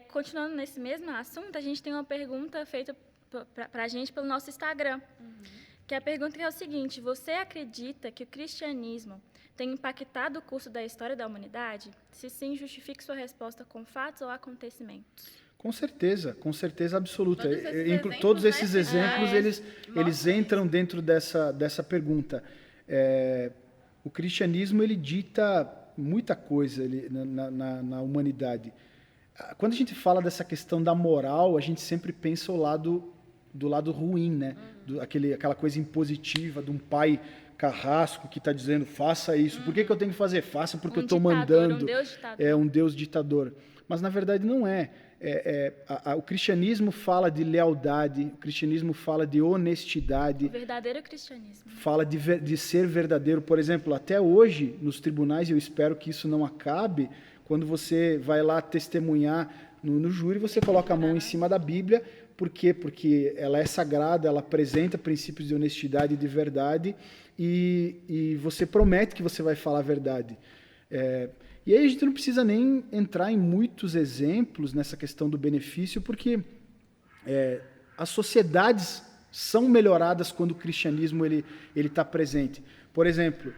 Continuando nesse mesmo assunto, a gente tem uma pergunta feita para a gente pelo nosso Instagram, que a pergunta é o seguinte: você acredita que o cristianismo tem impactado o curso da história da humanidade? Se sim, justifique sua resposta com fatos ou acontecimentos. Com certeza absoluta. Todos esses Exemplos, né? eles entram dentro dessa pergunta. O cristianismo, ele dita muita coisa na humanidade. Quando a gente fala dessa questão da moral, a gente sempre pensa do lado ruim, né? Aquela coisa impositiva de um pai carrasco que está dizendo, faça isso. Por que eu tenho que fazer? Faça porque eu estou mandando. Um Deus ditador. É um Deus ditador. Mas, na verdade, não é. O cristianismo fala de lealdade, o cristianismo fala de honestidade. O verdadeiro cristianismo. Fala de ser verdadeiro. Por exemplo, até hoje, nos tribunais, eu espero que isso não acabe, quando você vai lá testemunhar no júri, você coloca a mão em cima da Bíblia. Por quê? Porque ela é sagrada, ela apresenta princípios de honestidade e de verdade, e você promete que você vai falar a verdade. E aí a gente não precisa nem entrar em muitos exemplos nessa questão do benefício, porque as sociedades são melhoradas quando o cristianismo ele está presente. Por exemplo,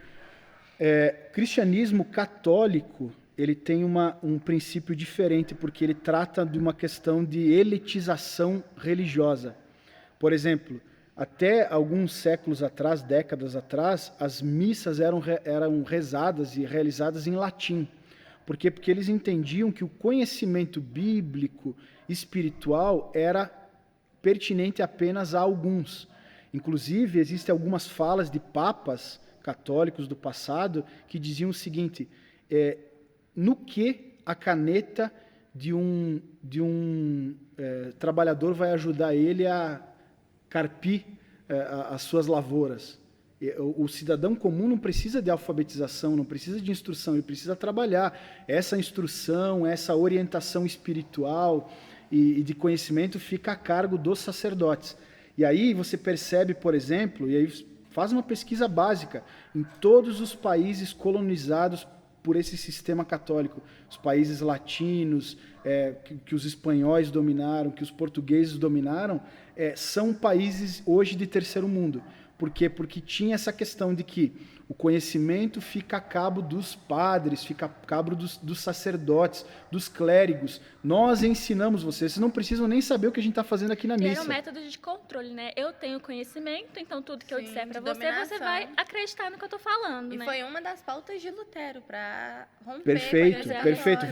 cristianismo católico, ele tem um princípio diferente, porque ele trata de uma questão de elitização religiosa. Por exemplo, até alguns séculos atrás, décadas atrás, as missas eram rezadas e realizadas em latim. Por quê? Porque eles entendiam que o conhecimento bíblico, espiritual, era pertinente apenas a alguns. Inclusive, existem algumas falas de papas católicos do passado que diziam o seguinte: no que a caneta de um trabalhador vai ajudar ele a carpir as suas lavouras? O cidadão comum não precisa de alfabetização, não precisa de instrução, ele precisa trabalhar. Essa instrução, essa orientação espiritual e de conhecimento fica a cargo dos sacerdotes. E aí você percebe, por exemplo, e aí faz uma pesquisa básica, em todos os países colonizados por esse sistema católico, os países latinos, que os espanhóis dominaram, que os portugueses dominaram, são países hoje de terceiro mundo. Por quê? Porque tinha essa questão de que o conhecimento fica a cabo dos padres, fica a cabo dos sacerdotes, dos clérigos. Nós ensinamos vocês não precisam nem saber o que a gente está fazendo aqui na missa. Era um método de controle, né? Eu tenho conhecimento, então tudo que eu disser para você vai acreditar no que eu estou falando, né? E foi uma das pautas de Lutero, para romper. Perfeito.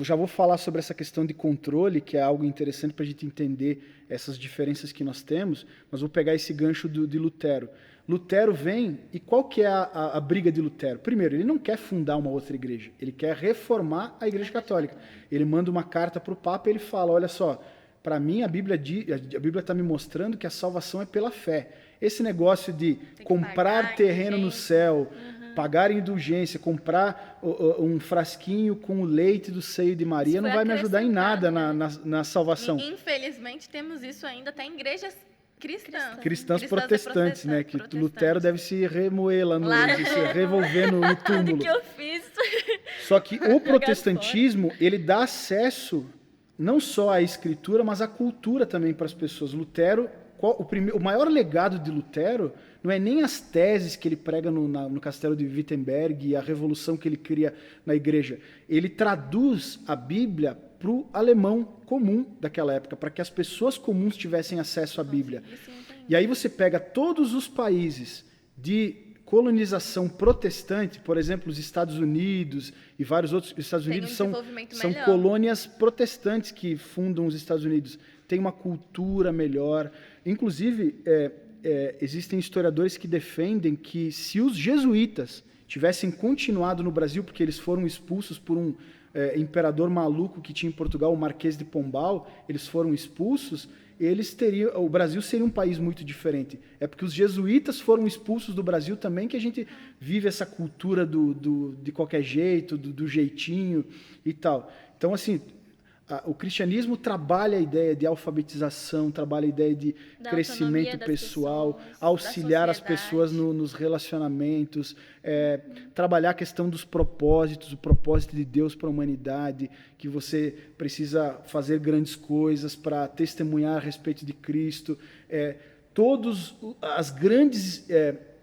Já vou falar sobre essa questão de controle, que é algo interessante para a gente entender essas diferenças que nós temos, mas vou pegar esse gancho de Lutero. Lutero vem, e qual que é a briga de Lutero? Primeiro, ele não quer fundar uma outra igreja, ele quer reformar a Igreja Católica. Ele manda uma carta para o Papa e ele fala, olha só, para mim a Bíblia está me mostrando que a salvação é pela fé. Esse negócio de comprar terreno no céu, pagar indulgência, comprar um frasquinho com o leite do seio de Maria, não vai me ajudar em nada na salvação. E, infelizmente, temos isso ainda até em igrejas cristãs protestantes, né? Que Lutero deve se remoer se revolver no túmulo. que eu fiz. Só que o protestantismo, ele dá acesso não só à escritura, mas à cultura também para as pessoas. Lutero, o maior legado de Lutero não é nem as teses que ele prega no castelo de Wittenberg e a revolução que ele cria na igreja. Ele traduz a Bíblia para o alemão comum daquela época, para que as pessoas comuns tivessem acesso à Bíblia. E aí você pega todos os países de colonização protestante, por exemplo, os Estados Unidos e vários outros. Os Estados Unidos são colônias protestantes que fundam os Estados Unidos. Tem uma cultura melhor. Inclusive, existem historiadores que defendem que se os jesuítas tivessem continuado no Brasil, porque eles foram expulsos por um imperador maluco que tinha em Portugal, o Marquês de Pombal, eles foram expulsos, o Brasil seria um país muito diferente. É porque os jesuítas foram expulsos do Brasil também que a gente vive essa cultura de qualquer jeito, do jeitinho e tal. Então, assim, O cristianismo trabalha a ideia de alfabetização, trabalha a ideia de Da crescimento autonomia das pessoal, pessoas, auxiliar da as pessoas sociedade. nos relacionamentos, trabalhar a questão dos propósitos, o propósito de Deus para a humanidade, que você precisa fazer grandes coisas para testemunhar a respeito de Cristo. Todas as grandes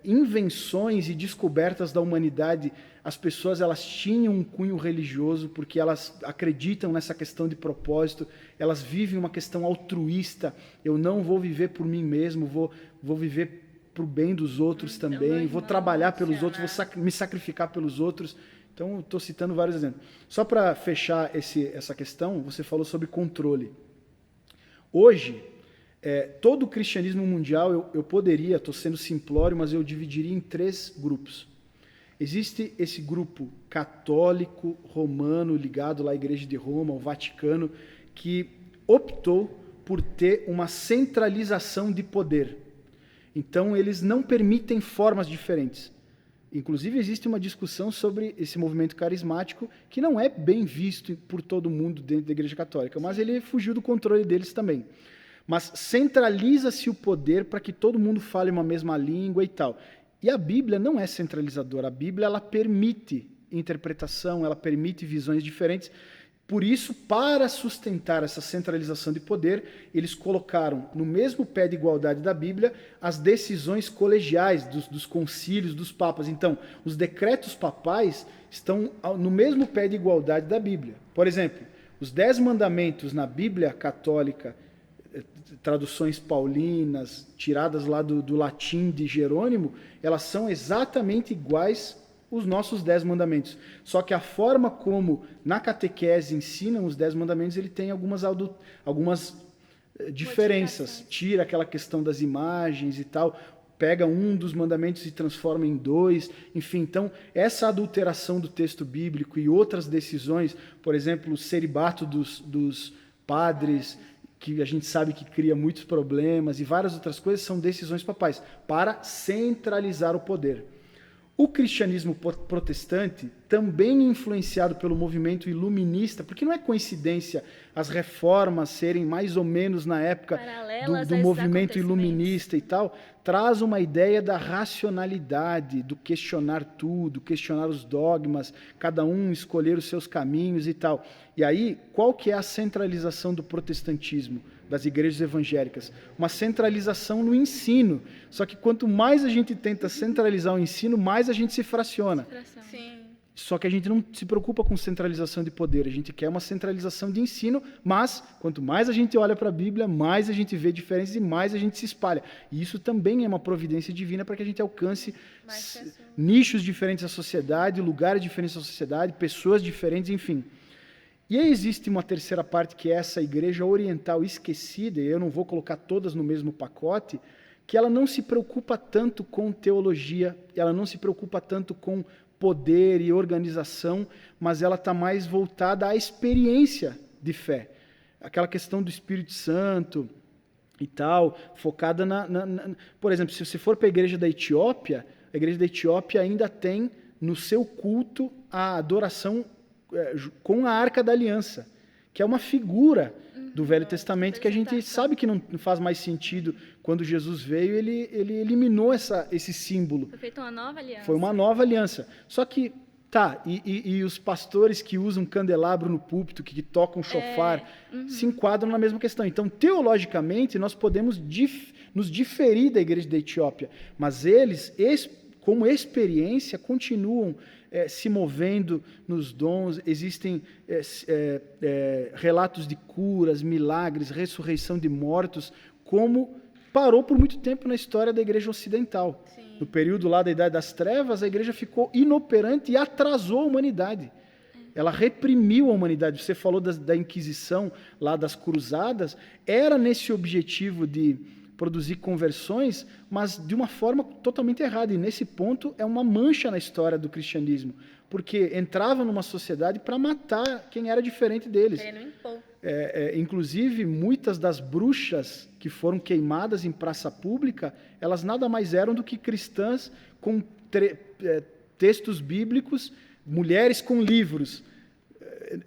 invenções e descobertas da humanidade, as pessoas elas tinham um cunho religioso porque elas acreditam nessa questão de propósito, elas vivem uma questão altruísta. Eu não vou viver por mim mesmo, vou viver para o bem dos outros também, vou trabalhar pelos outros, vou me sacrificar pelos outros. Então, estou citando vários exemplos. Só para fechar essa questão, você falou sobre controle. Hoje, todo o cristianismo mundial, eu poderia, estou sendo simplório, mas eu dividiria em 3 grupos. Existe esse grupo católico, romano, ligado lá à Igreja de Roma, ao Vaticano, que optou por ter uma centralização de poder. Então, eles não permitem formas diferentes. Inclusive, existe uma discussão sobre esse movimento carismático que não é bem visto por todo mundo dentro da Igreja Católica, mas ele fugiu do controle deles também. Mas centraliza-se o poder para que todo mundo fale uma mesma língua e tal. E a Bíblia não é centralizadora. A Bíblia ela permite interpretação, ela permite visões diferentes. Por isso, para sustentar essa centralização de poder, eles colocaram no mesmo pé de igualdade da Bíblia as decisões colegiais dos concílios, dos papas. Então, os decretos papais estão no mesmo pé de igualdade da Bíblia. Por exemplo, os 10 mandamentos na Bíblia católica, traduções paulinas, tiradas lá do latim de Jerônimo, elas são exatamente iguais os nossos 10 mandamentos. Só que a forma como na catequese ensinam os 10 mandamentos, ele tem algumas diferenças. Tira aquela questão das imagens e tal, pega um dos mandamentos e transforma em 2. Enfim, então, essa adulteração do texto bíblico e outras decisões, por exemplo, o celibato dos padres, que a gente sabe que cria muitos problemas, e várias outras coisas, são decisões papais, para centralizar o poder. O cristianismo protestante, também influenciado pelo movimento iluminista, porque não é coincidência as reformas serem mais ou menos na época do movimento iluminista e tal, traz uma ideia da racionalidade, do questionar tudo, questionar os dogmas, cada um escolher os seus caminhos e tal. E aí, qual que é a centralização do protestantismo, das igrejas evangélicas? Uma centralização no ensino. Só que quanto mais a gente tenta centralizar o ensino, mais a gente se fraciona. Sim. Só que a gente não se preocupa com centralização de poder, a gente quer uma centralização de ensino, mas quanto mais a gente olha para a Bíblia, mais a gente vê diferenças e mais a gente se espalha. E isso também é uma providência divina para que a gente alcance nichos diferentes da sociedade, lugares diferentes da sociedade, pessoas diferentes, enfim. E aí existe uma terceira parte, que é essa igreja oriental esquecida, e eu não vou colocar todas no mesmo pacote, que ela não se preocupa tanto com teologia, ela não se preocupa tanto com poder e organização, mas ela está mais voltada à experiência de fé. Aquela questão do Espírito Santo e tal, focada Por exemplo, se você for para a igreja da Etiópia ainda tem no seu culto a adoração com a Arca da Aliança, que é uma figura do Velho Testamento que a gente sabe que não faz mais sentido. Quando Jesus veio, ele eliminou esse símbolo. Foi feita uma nova aliança. Foi uma nova aliança. Só que, e os pastores que usam candelabro no púlpito, que tocam chofar, se enquadram na mesma questão. Então, teologicamente, nós podemos nos diferir da igreja da Etiópia, mas eles, como experiência, continuam se movendo nos dons. Existem relatos de curas, milagres, ressurreição de mortos, como parou por muito tempo na história da igreja ocidental. Sim. No período lá da Idade das Trevas, a igreja ficou inoperante e atrasou a humanidade. Ela reprimiu a humanidade. Você falou da Inquisição, lá das Cruzadas, era nesse objetivo de produzir conversões, mas de uma forma totalmente errada. E nesse ponto é uma mancha na história do cristianismo, porque entrava numa sociedade para matar quem era diferente deles. Querendo impor. Inclusive, muitas das bruxas que foram queimadas em praça pública, elas nada mais eram do que cristãs com textos bíblicos, mulheres com livros.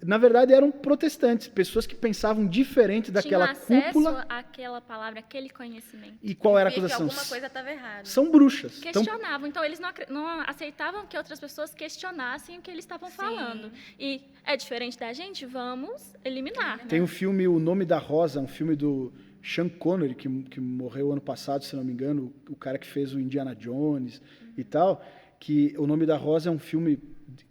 Na verdade, eram protestantes, pessoas que pensavam diferente daquela cúpula. Tinham acesso àquela palavra, àquele conhecimento. E qual era a Via que acusação? alguma coisa estava errada. São bruxas. Questionavam. Então, eles não aceitavam que outras pessoas questionassem o que eles estavam falando. E é diferente da gente? Vamos eliminar. Tem um filme, O Nome da Rosa, um filme do Sean Connery, que morreu ano passado, se não me engano, o cara que fez o Indiana Jones e tal, que O Nome da Rosa é um filme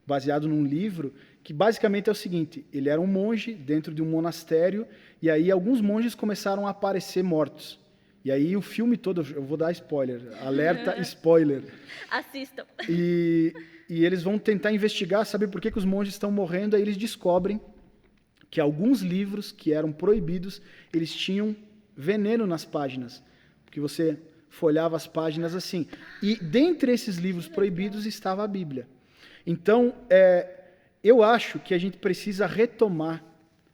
baseado num livro que basicamente é o seguinte: ele era um monge dentro de um monastério e aí alguns monges começaram a aparecer mortos. E aí o filme todo, eu vou dar spoiler, alerta spoiler. Assistam. E eles vão tentar investigar, saber por que os monges estão morrendo, aí eles descobrem que alguns livros que eram proibidos, eles tinham veneno nas páginas, porque você folhava as páginas assim. E dentre esses livros proibidos estava a Bíblia. Então, eu acho que a gente precisa retomar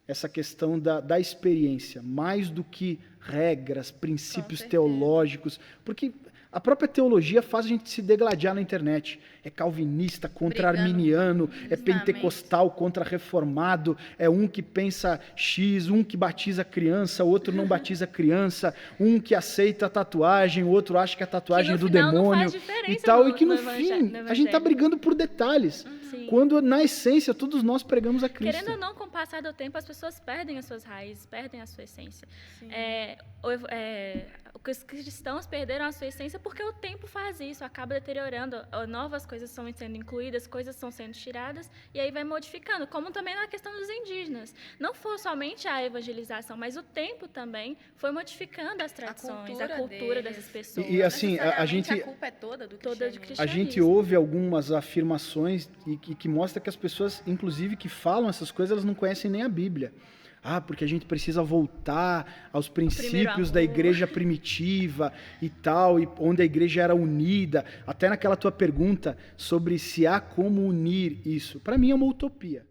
essa questão da experiência, mais do que regras, princípios teológicos, porque a própria teologia faz a gente se degladiar na internet. É calvinista contra arminiano, é pentecostal contra reformado, é um que pensa X, um que batiza criança, outro não batiza criança, um que aceita a tatuagem, o outro acha que a tatuagem é do demônio e tal, e que no fim a gente está brigando por detalhes. Sim. Quando, na essência, todos nós pregamos a Cristo. Querendo ou não, com o passar do tempo, as pessoas perdem as suas raízes, perdem a sua essência. Os cristãos perderam a sua essência porque o tempo faz isso, acaba deteriorando, novas coisas estão sendo incluídas, coisas estão sendo tiradas, e aí vai modificando, como também na questão dos indígenas. Não foi somente a evangelização, mas o tempo também foi modificando as tradições, a cultura dessas pessoas. E assim, a culpa é toda do cristianismo. A gente ouve algumas afirmações que mostra que as pessoas, inclusive, que falam essas coisas, elas não conhecem nem a Bíblia. Porque a gente precisa voltar aos princípios da igreja primitiva e tal, e onde a igreja era unida. Até naquela tua pergunta sobre se há como unir isso. Para mim é uma utopia.